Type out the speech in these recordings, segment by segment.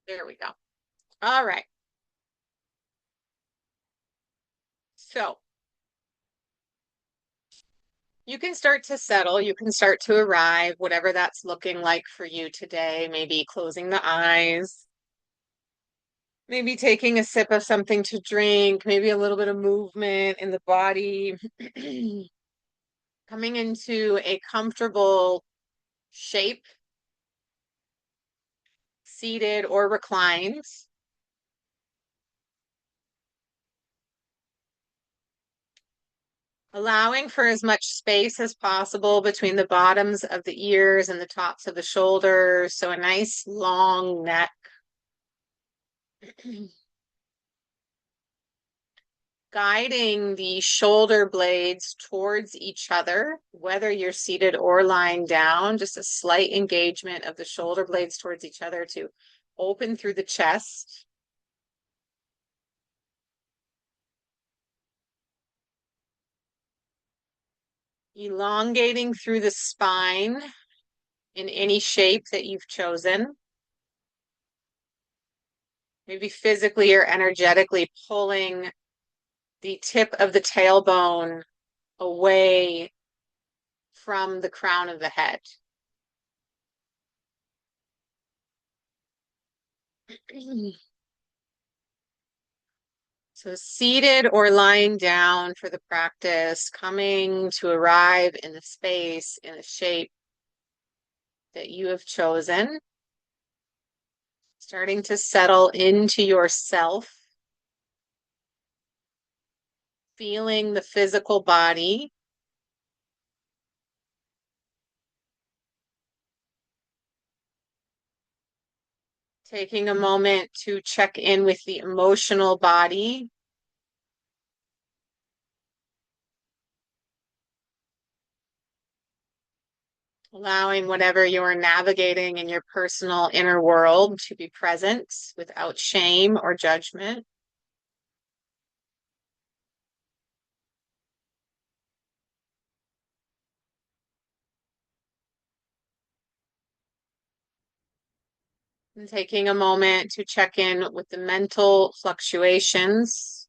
There we go. All right. So you can start to settle, you can start to arrive, whatever that's looking like for you today. Maybe closing the eyes, maybe taking a sip of something to drink, maybe a little bit of movement in the body, coming into a comfortable shape, seated or reclined. Allowing for as much space as possible between the bottoms of the ears and the tops of the shoulders. So a nice long neck. Guiding the shoulder blades towards each other, whether you're seated or lying down, just a slight engagement of the shoulder blades towards each other to open through the chest. Elongating through the spine in any shape that you've chosen. Maybe physically or energetically pulling the tip of the tailbone away from the crown of the head. So seated or lying down for the practice, coming to arrive in the space, in the shape that you have chosen. Starting to settle into yourself. Feeling the physical body. Taking a moment to check in with the emotional body. Allowing whatever you're navigating in your personal inner world to be present without shame or judgment. And taking a moment to check in with the mental fluctuations.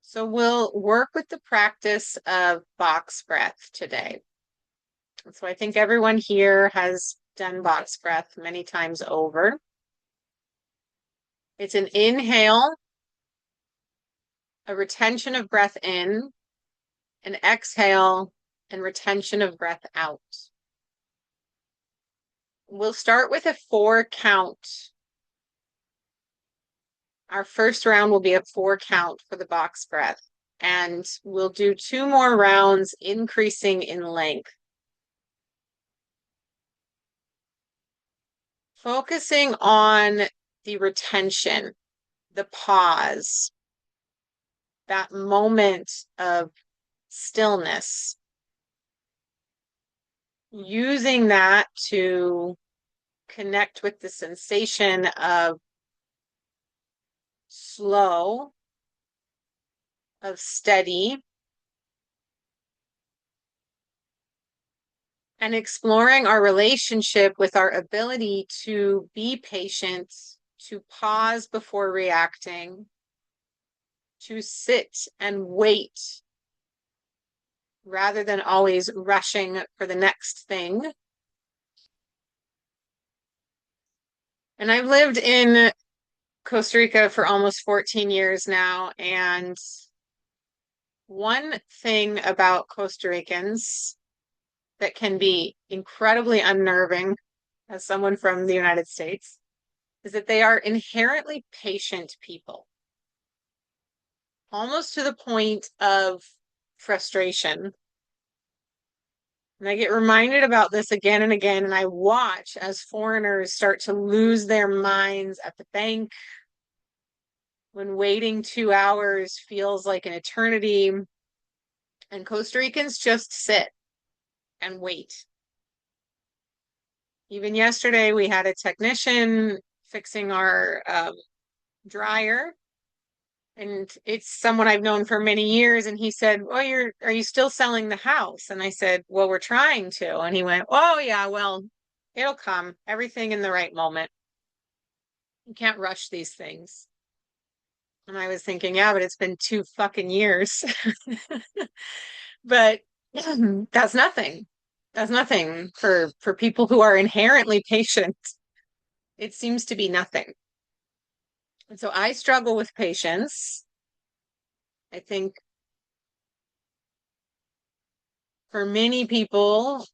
So we'll work with the practice of box breath today. So I think everyone here has done box breath many times over. It's an inhale, a retention of breath in, an exhale, and retention of breath out. We'll start with a 4 count. Our first round will be a 4 count for the box breath. And we'll do 2 more rounds, increasing in length. Focusing on the retention, the pause, that moment of stillness. Using that to connect with the sensation of slow, of steady, and exploring our relationship with our ability to be patient, to pause before reacting, to sit and wait rather than always rushing for the next thing. And I've lived in Costa Rica for almost 14 years now, and one thing about Costa Ricans that can be incredibly unnerving as someone from the United States is that they are inherently patient people, almost to the point of frustration. And I get reminded about this again and again, and I watch as foreigners start to lose their minds at the bank when waiting 2 hours feels like an eternity. And Costa Ricans just sit and wait. Even yesterday, we had a technician fixing our dryer, and it's someone I've known for many years. And he said, "Well, are you still selling the house?" And I said, "Well, we're trying to." And he went, "Oh, yeah, well, it'll come. Everything in the right moment. You can't rush these things." And I was thinking, yeah, but it's been 2 fucking years. But that's nothing. That's nothing for people who are inherently patient. It seems to be nothing. And so I struggle with patience. I think for many people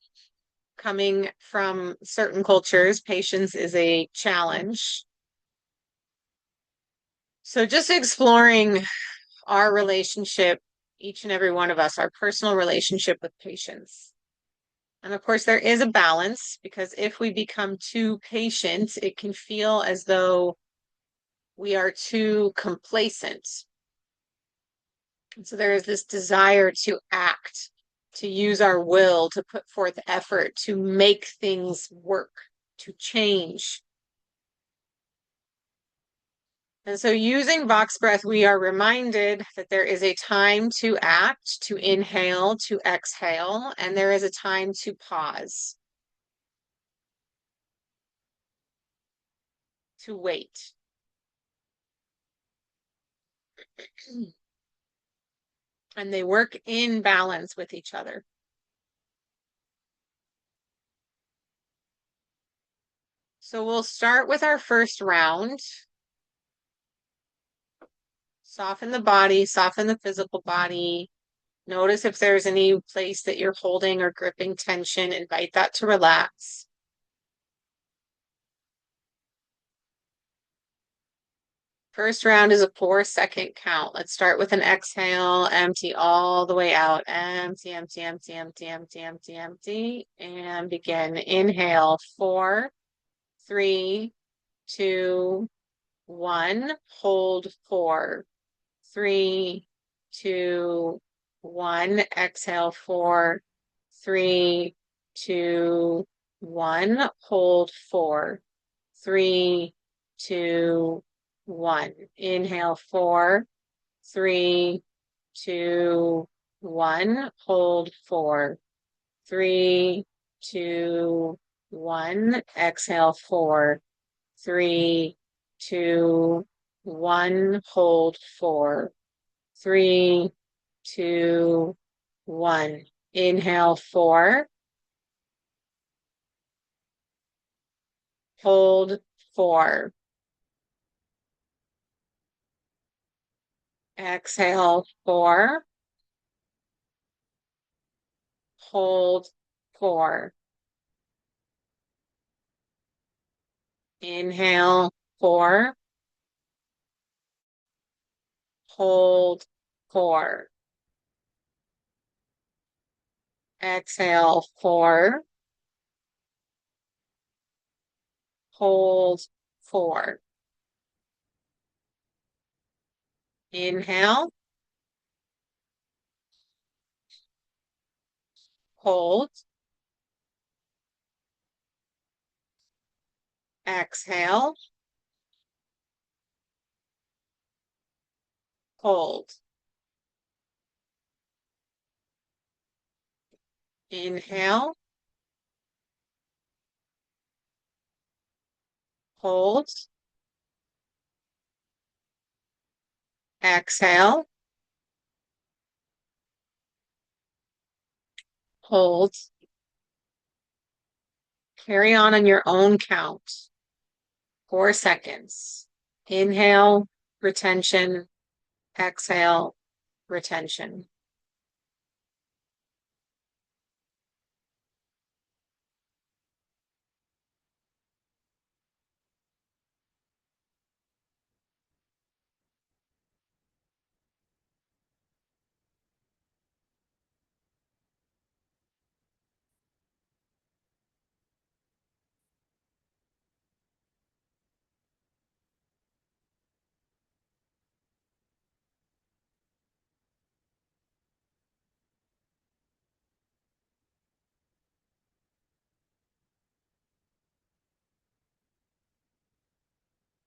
coming from certain cultures, patience is a challenge. So just exploring our relationship, each and every one of us, our personal relationship with patience. And of course, there is a balance, because if we become too patient, it can feel as though we are too complacent. And so there is this desire to act, to use our will, to put forth effort, to make things work, to change. And so using box breath, we are reminded that there is a time to act, to inhale, to exhale, and there is a time to pause, to wait. And they work in balance with each other. So we'll start with our first round. Soften the body, soften the physical body. Notice if there's any place that you're holding or gripping tension. Invite that to relax. First round is a 4-second count. Let's start with an exhale, empty all the way out. Empty, empty, empty, empty, empty, empty, empty. And begin. Inhale, 4, 3, 2, 1. Hold 4, 3, 2, 1. Exhale, 4, 3, 2, 1. Hold 4, 3, 2, 1. Inhale, 4, 3, 2, 1. Hold 4, 3, 2, 1. Exhale, 4, 3, 2, 1. Hold 4, 3, 2, 1. Inhale, 4. Hold 4. Exhale, 4. Hold 4. Inhale, 4. Hold 4. Exhale, 4. Hold 4. Inhale, hold, exhale, hold. Inhale, hold, exhale, hold. Carry on your own count. 4 seconds. Inhale, retention, exhale, retention.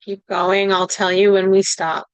Keep going. I'll tell you when we stop.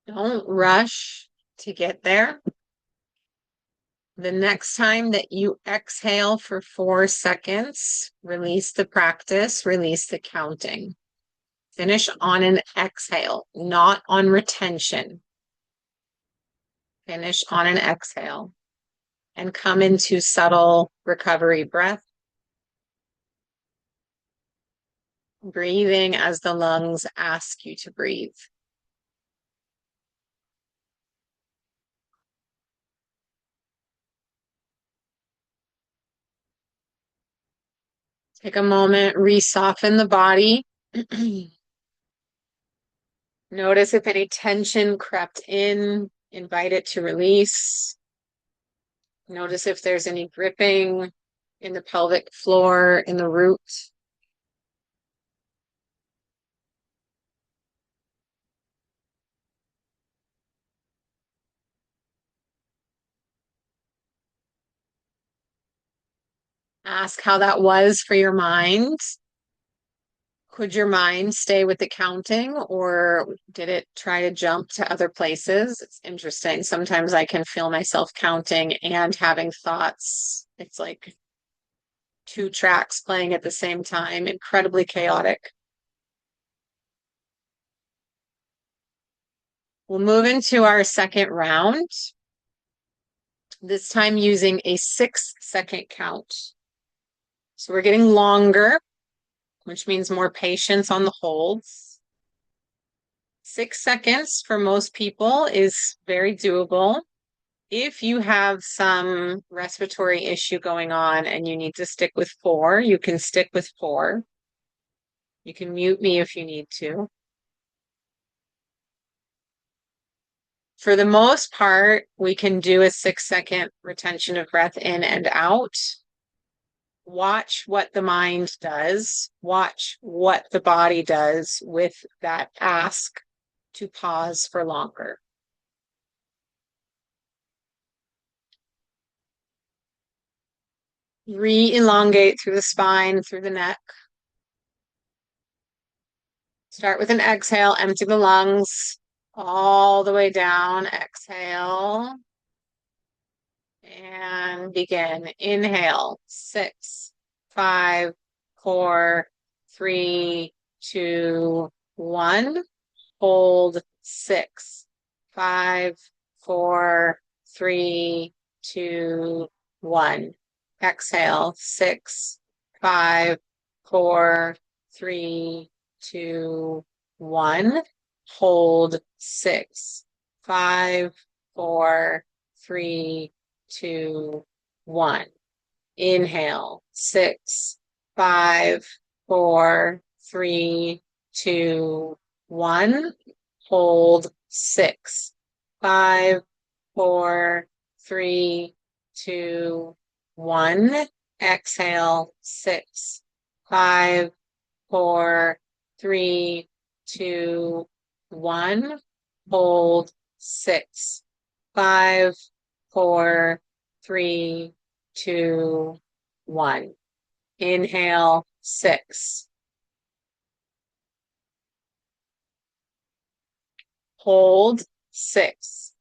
Don't rush to get there. The next time that you exhale for 4 seconds, release the practice, release the counting. Finish on an exhale, not on retention. Finish on an exhale and come into subtle recovery breath. Breathing as the lungs ask you to breathe. Take a moment, re-soften the body. Notice if any tension crept in, invite it to release. Notice if there's any gripping in the pelvic floor, in the root. Ask how that was for your mind. Could your mind stay with the counting, or did it try to jump to other places? It's interesting. Sometimes I can feel myself counting and having thoughts. It's like 2 tracks playing at the same time, incredibly chaotic. We'll move into our second round, this time using a 6-second count. So we're getting longer, which means more patience on the holds. 6 seconds for most people is very doable. If you have some respiratory issue going on and you need to stick with 4, you can stick with 4. You can mute me if you need to. For the most part, we can do a 6-second retention of breath in and out. Watch what the mind does. Watch what the body does with that ask to pause for longer. Re-elongate through the spine, through the neck. Start with an exhale, empty the lungs all the way down. Exhale. And begin. Inhale. 6, 5, 4, 3, 2, 1. Hold. 6, 5, 4, 3, 2, 1. Exhale. 6, 5, 4, 3, 2, 1. Hold. 6, 5, 4, 3, 2, 1. Inhale. 6, 5, 4, 3, 2, 1. Hold. 6, 5, 4, 3, 2, 1. Exhale. 6, 5, 4, 3, 2, 1. Hold. 6, 5, 4, 3, 2, 1. Inhale. 6. Hold. 6.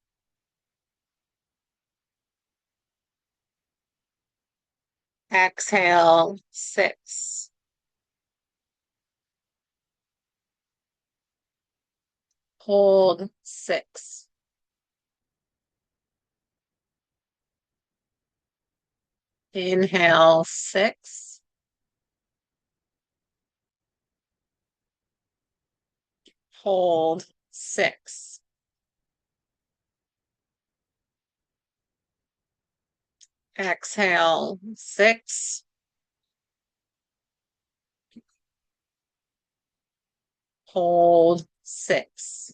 Exhale, 6. Hold, 6. Inhale, 6. Hold, 6. Exhale, 6. Hold, 6.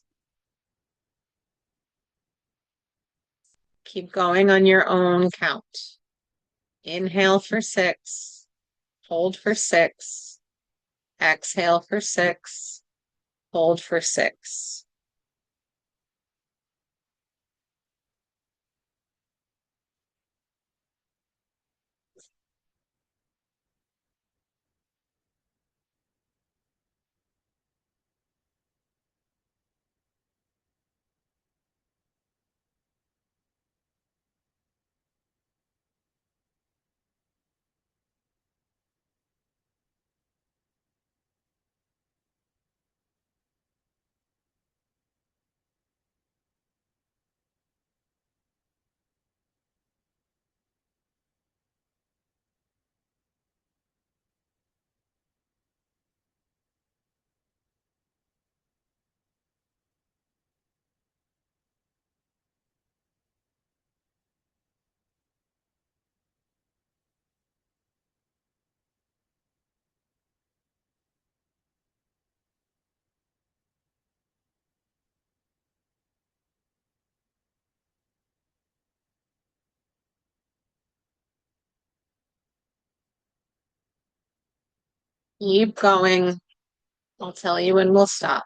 Keep going on your own count. Inhale for 6. Hold for 6. Exhale for 6. Hold for 6. Keep going. I'll tell you when we'll stop.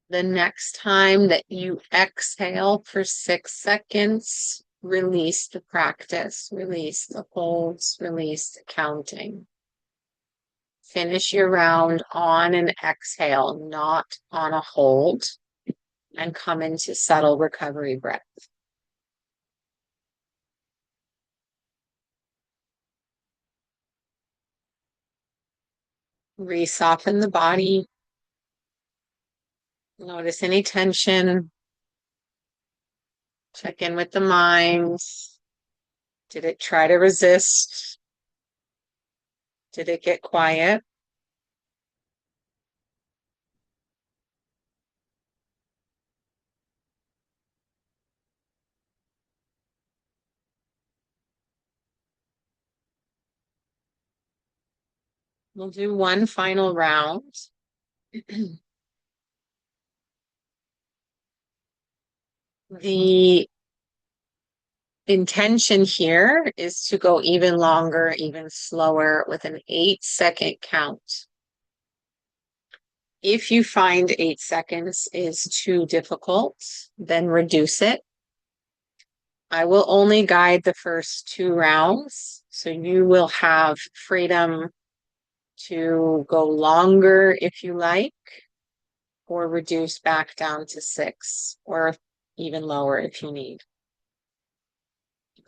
The next time that you exhale for 6 seconds, release the practice, release the holds, release the counting. Finish your round on an exhale, not on a hold, and come into subtle recovery breath. Re-soften the body. Notice any tension. Check in with the mind. Did it try to resist? Did it get quiet? We'll do one final round. The intention here is to go even longer, even slower with an 8-second count. If you find 8 seconds is too difficult, then reduce it. I will only guide the first 2 rounds, so you will have freedom to go longer if you like, or reduce back down to 6, or even lower if you need.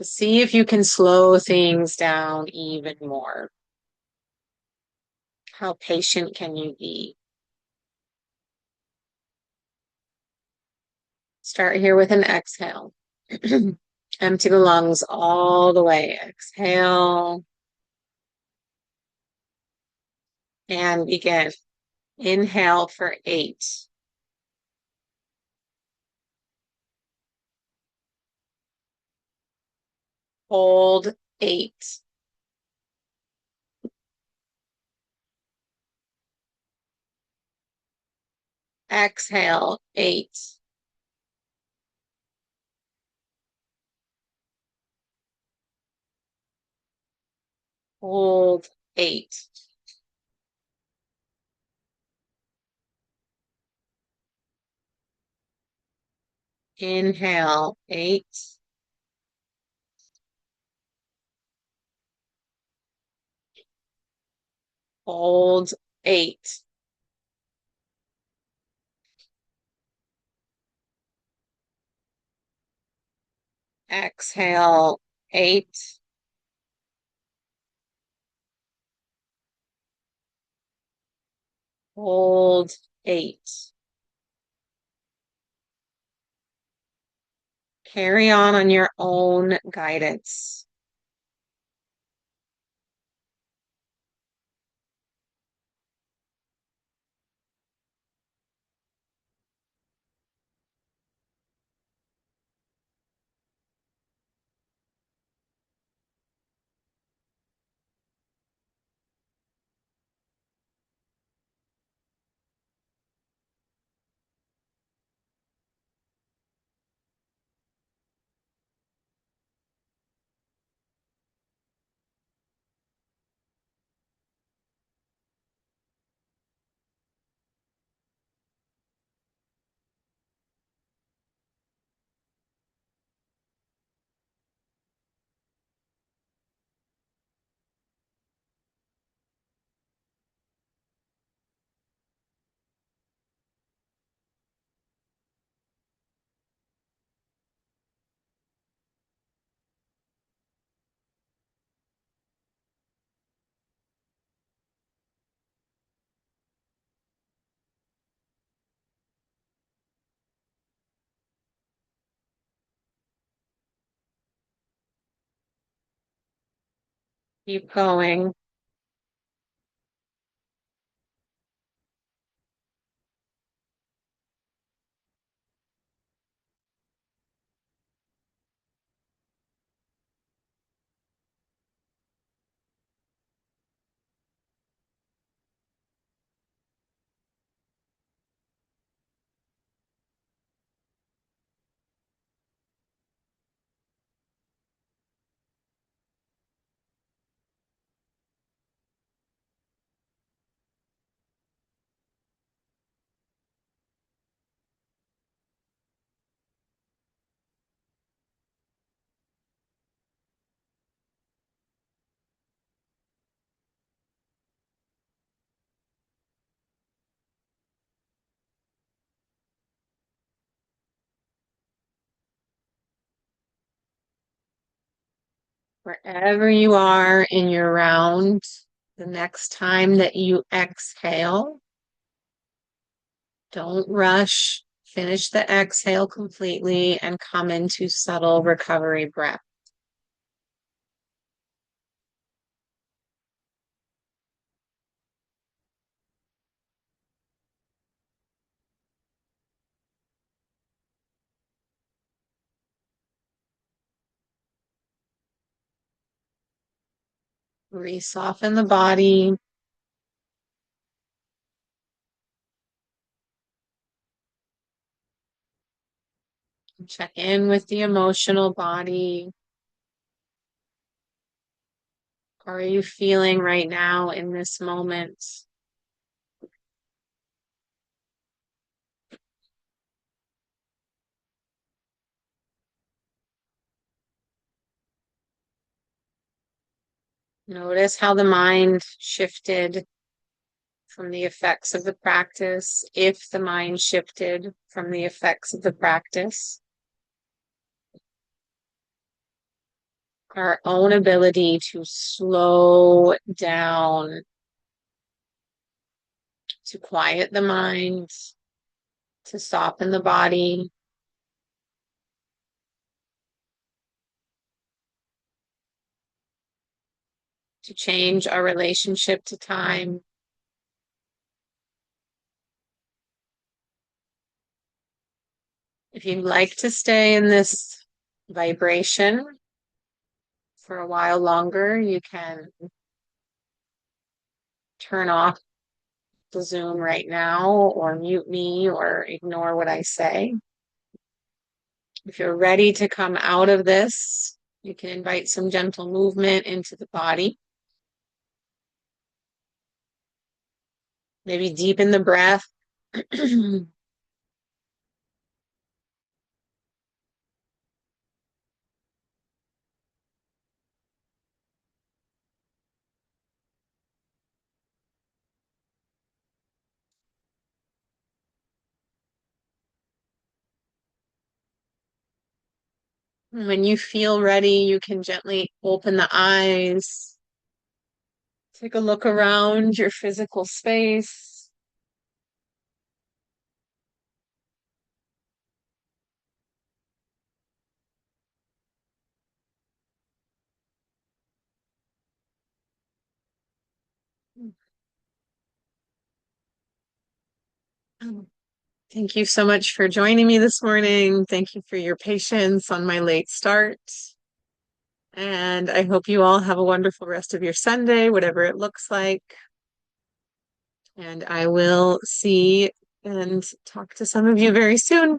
See if you can slow things down even more. How patient can you be? Start here with an exhale. Empty the lungs all the way. Exhale. And begin. Inhale for 8. Hold 8. Exhale 8. Hold 8. Inhale 8. Hold 8. Exhale 8. Hold 8. Carry on your own guidance. Keep going. Wherever you are in your round, the next time that you exhale, don't rush. Finish the exhale completely and come into subtle recovery breath. Re-soften the body. Check in with the emotional body. How are you feeling right now in this moment? Notice how the mind shifted from the effects of the practice, if the mind shifted from the effects of the practice. Our own ability to slow down, to quiet the mind, to soften the body, to change our relationship to time. If you'd like to stay in this vibration, for a while longer, you can turn off the Zoom right now or mute me or ignore what I say. If you're ready to come out of this, you can invite some gentle movement into the body. Maybe deepen the breath. When you feel ready, you can gently open the eyes. Take a look around your physical space. Thank you so much for joining me this morning. Thank you for your patience on my late start. And I hope you all have a wonderful rest of your Sunday, whatever it looks like. And I will see and talk to some of you very soon.